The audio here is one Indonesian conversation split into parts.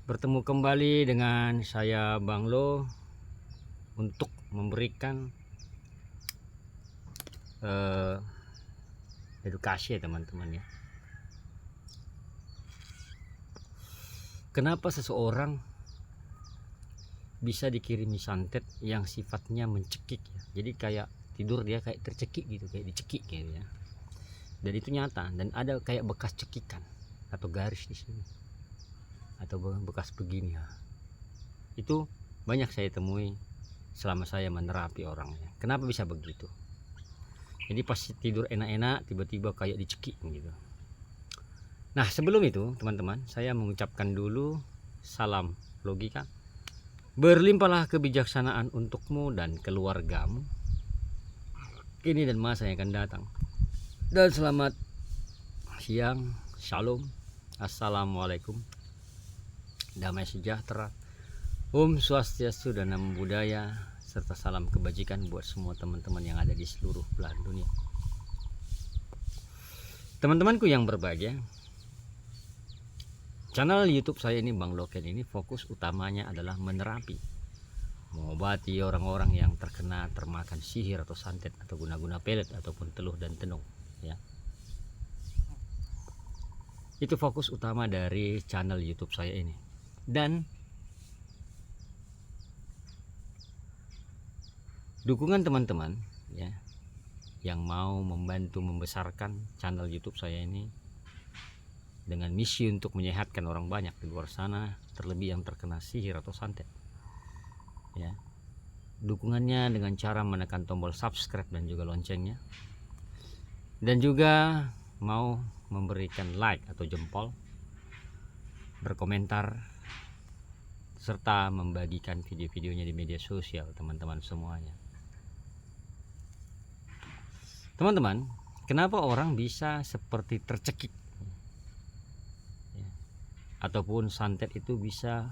Bertemu kembali dengan saya Bang Lo untuk memberikan edukasi ya teman-teman ya. Kenapa seseorang bisa dikirimi santet yang sifatnya mencekik ya. Jadi kayak tidur dia kayak tercekik gitu, kayak dicekik gitu ya. Dan itu nyata dan ada kayak bekas cekikan atau garis di sini. Atau bekas begini ya. Itu banyak saya temui selama saya menerapi orangnya. Kenapa bisa begitu? Jadi pas tidur enak-enak tiba-tiba kayak dicekik gitu. Nah sebelum itu teman-teman, saya mengucapkan dulu salam logika. Berlimpahlah kebijaksanaan untukmu dan keluargamu kini dan masa yang akan datang. Dan selamat siang, shalom, assalamualaikum, damai sejahtera, Om Swastiastu dan Namo Buddhaya, serta salam kebajikan buat semua teman-teman yang ada di seluruh belahan dunia. Teman-temanku yang berbahagia, channel YouTube saya ini Bang Loken ini fokus utamanya adalah menerapi, mengobati orang-orang yang termakan sihir atau santet atau guna-guna pelet ataupun teluh dan tenung ya. Itu fokus utama dari channel YouTube saya ini. Dan dukungan teman-teman ya yang mau membantu membesarkan channel YouTube saya ini dengan misi untuk menyehatkan orang banyak di luar sana, terlebih yang terkena sihir atau santet ya. Dukungannya dengan cara menekan tombol subscribe dan juga loncengnya, dan juga mau memberikan like atau jempol, berkomentar, serta membagikan video-videonya di media sosial teman-teman semuanya. Teman-teman, kenapa orang bisa seperti tercekik ya, ataupun santet itu bisa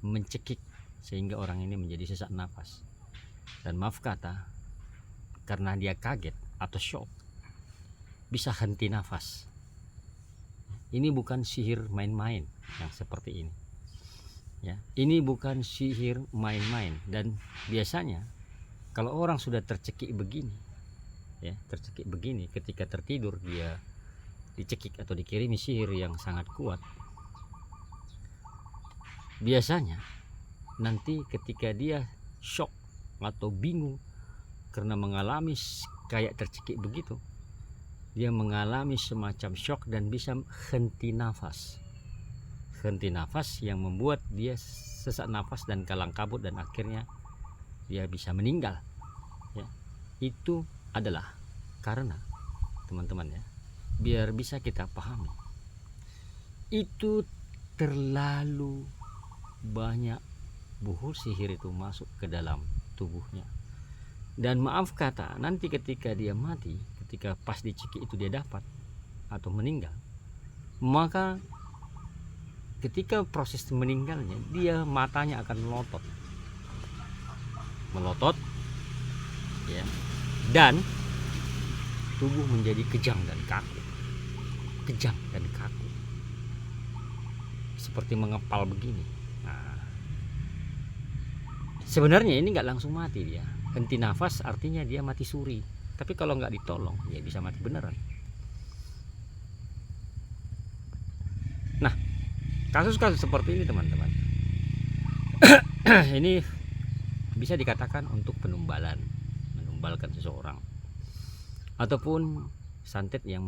mencekik sehingga orang ini menjadi sesak nafas, dan maaf kata, karena dia kaget atau shock bisa henti nafas. Ini bukan sihir main-main yang seperti ini ya. Ini bukan sihir main-main. Dan biasanya kalau orang sudah tercekik begini ya, tercekik begini, ketika tertidur dia dicekik atau dikirimi sihir yang sangat kuat, biasanya nanti ketika dia shock atau bingung karena mengalami kayak tercekik begitu, dia mengalami semacam shock dan bisa henti nafas. Henti nafas yang membuat dia sesak nafas dan kalang kabut, dan akhirnya dia bisa meninggal ya. Itu adalah karena teman-teman ya, biar bisa kita pahami, itu terlalu banyak buhur sihir itu masuk ke dalam tubuhnya. Dan maaf kata, nanti ketika dia mati, ketika pas dicekik itu dia dapat atau meninggal, maka ketika proses meninggalnya dia matanya akan melotot ya, dan tubuh menjadi kejang dan kaku, seperti mengepal begini. Nah, sebenarnya ini nggak langsung mati dia. Henti nafas artinya dia mati suri, tapi kalau nggak ditolong ya bisa mati beneran. Nah, kasus-kasus seperti ini teman-teman ini bisa dikatakan untuk menumbalkan seseorang, ataupun santet yang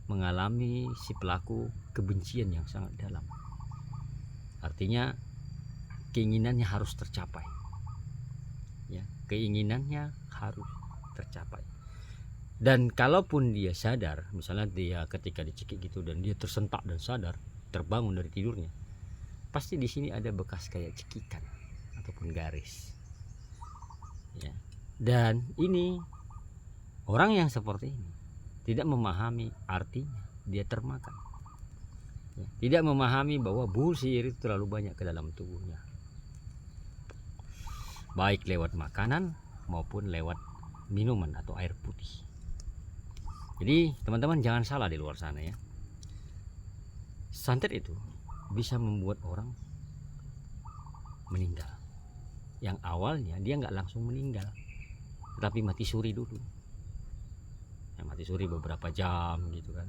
mengalami si pelaku kebencian yang sangat dalam. Artinya keinginannya harus tercapai ya, keinginannya harus tercapai. Dan kalaupun dia sadar, misalnya dia ketika dicekik gitu dan dia tersentak dan sadar, terbangun dari tidurnya, pasti di sini ada bekas kayak cekikan ataupun garis ya. Dan ini orang yang seperti ini tidak memahami artinya dia termakan ya, tidak memahami bahwa buhur sihir itu terlalu banyak ke dalam tubuhnya, baik lewat makanan maupun lewat minuman atau air putih. Jadi teman-teman jangan salah di luar sana ya. Santet itu bisa membuat orang meninggal. Yang awalnya dia nggak langsung meninggal, tetapi mati suri dulu. Ya, mati suri beberapa jam gitu kan.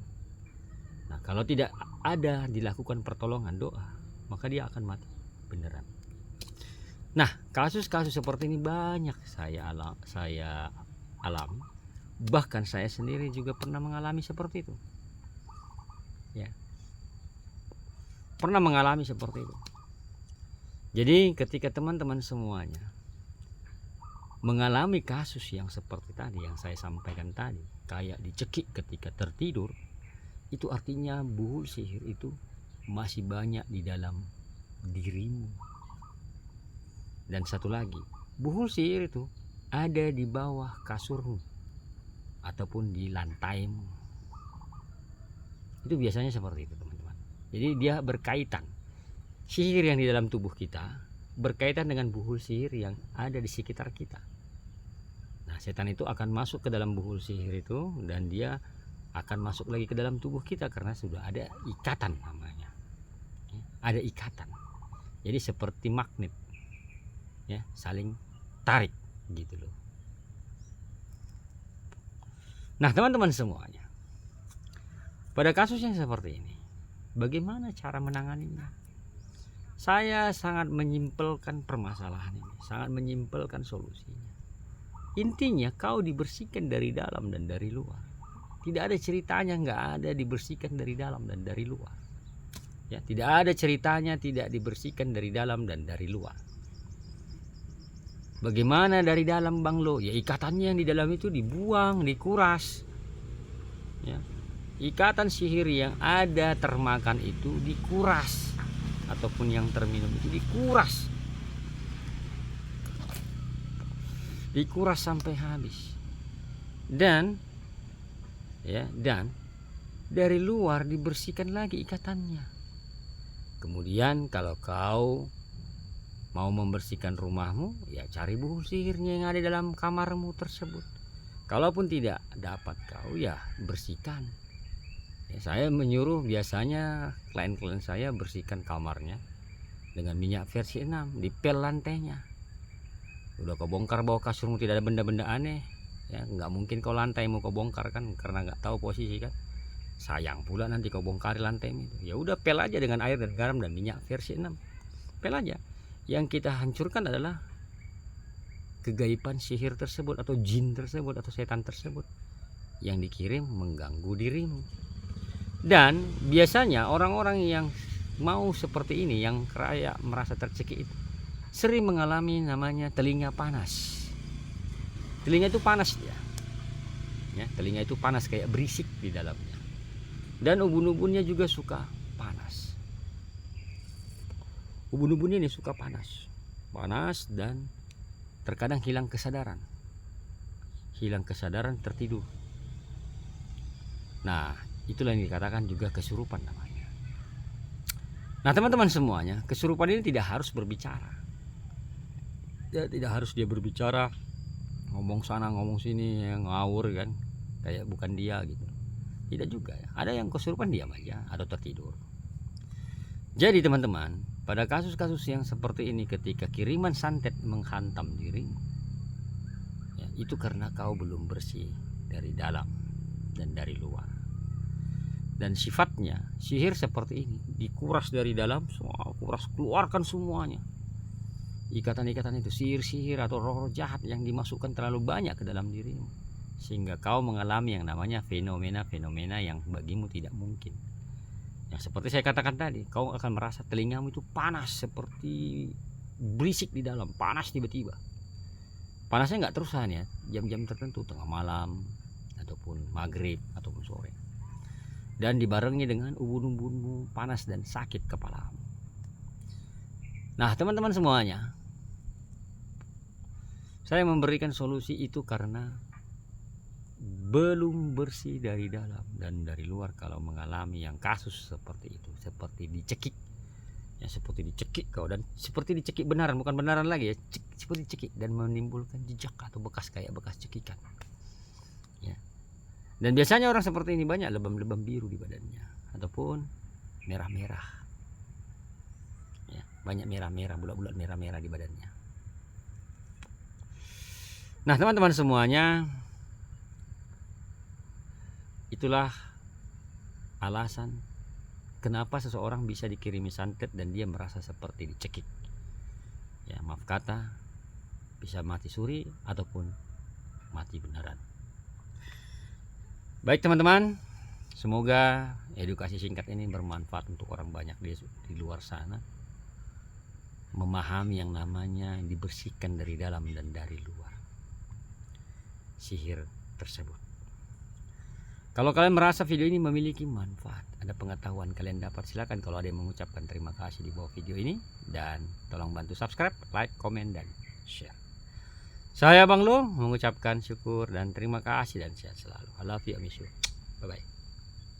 Nah, kalau tidak ada dilakukan pertolongan doa, maka dia akan mati beneran. Nah, kasus-kasus seperti ini banyak saya alami. Bahkan saya sendiri juga pernah mengalami seperti itu. Ya. Pernah mengalami seperti itu. Jadi ketika teman-teman semuanya mengalami kasus yang seperti tadi yang saya sampaikan tadi, kayak dicekik ketika tertidur, itu artinya buhul sihir itu masih banyak di dalam dirimu. Dan satu lagi, buhul sihir itu ada di bawah kasurmu ataupun di lantaimu. Itu biasanya seperti itu, teman-teman. Jadi dia berkaitan, sihir yang di dalam tubuh kita berkaitan dengan buhul sihir yang ada di sekitar kita. Nah, setan itu akan masuk ke dalam buhul sihir itu, dan dia akan masuk lagi ke dalam tubuh kita karena sudah ada ikatan namanya. Ada ikatan. Jadi seperti magnet. Ya, saling tarik gitu loh. Nah, teman-teman semuanya, pada kasus yang seperti ini, bagaimana cara menanganinya? Saya sangat menyimpelkan permasalahan ini, sangat menyimpelkan solusinya. Intinya kau dibersihkan dari dalam dan dari luar. Tidak ada ceritanya nggak ada dibersihkan dari dalam dan dari luar. Ya, tidak ada ceritanya tidak dibersihkan dari dalam dan dari luar. Bagaimana dari dalam, Bang Lo? Ya, ikatannya yang di dalam itu dibuang, dikuras. Ya. Ikatan sihir yang ada termakan itu dikuras, ataupun yang terminum itu dikuras. Dikuras sampai habis. Dan dari luar dibersihkan lagi ikatannya. Kemudian kalau kau mau membersihkan rumahmu, ya cari buhul sihirnya yang ada dalam kamarmu tersebut. Kalaupun tidak dapat kau, ya bersihkan. Ya, saya menyuruh biasanya klien-klien saya bersihkan kamarnya dengan minyak versi 6, dipel lantainya. Udah kau bongkar bawah kasurmu tidak ada benda-benda aneh, ya nggak mungkin kau lantaimu kau bongkar kan, karena nggak tahu posisi kan. Sayang pula nanti kau bongkari lantaimu itu. Ya udah, pel aja dengan air dan garam dan minyak versi 6. Pel aja. Yang kita hancurkan adalah kegaiban sihir tersebut, atau jin tersebut, atau setan tersebut yang dikirim mengganggu dirimu. Dan biasanya orang-orang yang mau seperti ini, yang kayak merasa tercekik itu, sering mengalami namanya telinga panas. Telinga itu panas dia. Ya, telinga itu panas kayak berisik di dalamnya. Dan ubun-ubunnya juga suka panas. Ubun-ubunnya ini suka panas. Panas dan terkadang hilang kesadaran. Hilang kesadaran, tertidur. Nah, itulah yang dikatakan juga kesurupan namanya. Nah, teman-teman semuanya, kesurupan ini tidak harus berbicara. Ya, tidak harus dia berbicara, ngomong sana ngomong sini, yang ngawur kan, kayak bukan dia gitu. Tidak juga ya. Ada yang kesurupan diam aja atau tertidur. Jadi teman-teman, pada kasus-kasus yang seperti ini, ketika kiriman santet menghantam diri, ya, itu karena kau belum bersih dari dalam dan dari luar. Dan sifatnya sihir seperti ini dikuras dari dalam, semua kuras, keluarkan semuanya. Ikatan-ikatan itu, sihir-sihir atau roh-roh jahat yang dimasukkan terlalu banyak ke dalam dirimu, sehingga kau mengalami yang namanya fenomena-fenomena yang bagimu tidak mungkin. Yang seperti saya katakan tadi, kau akan merasa telingamu itu panas, seperti berisik di dalam, panas tiba-tiba. Panasnya nggak terusan ya, jam-jam tertentu, tengah malam ataupun maghrib ataupun sore. Dan dibarengi dengan ubun-ubunmu panas dan sakit kepalamu. Nah, teman-teman semuanya, saya memberikan solusi itu karena belum bersih dari dalam dan dari luar. Kalau mengalami yang kasus seperti itu, seperti dicekik, ya seperti dicekik kau, dan seperti dicekik benaran, bukan benaran lagi ya, seperti dicekik dan menimbulkan jejak atau bekas kayak bekas cekikan. Ya. Dan biasanya orang seperti ini banyak lebam-lebam biru di badannya, ataupun merah-merah ya, banyak merah-merah, bulat-bulat merah-merah di badannya. Nah teman-teman semuanya, itulah alasan kenapa seseorang bisa dikirimi santet dan dia merasa seperti dicekik. Ya maaf kata, bisa mati suri ataupun mati beneran. Baik teman-teman, semoga edukasi singkat ini bermanfaat untuk orang banyak di luar sana, memahami yang namanya dibersihkan dari dalam dan dari luar sihir tersebut. Kalau kalian merasa video ini memiliki manfaat, ada pengetahuan kalian dapat, silakan kalau ada yang mengucapkan terima kasih di bawah video ini, dan tolong bantu subscribe, like, komen, dan share. Saya Bang Lo mengucapkan syukur dan terima kasih dan sehat selalu. I love you, I miss you. Bye bye.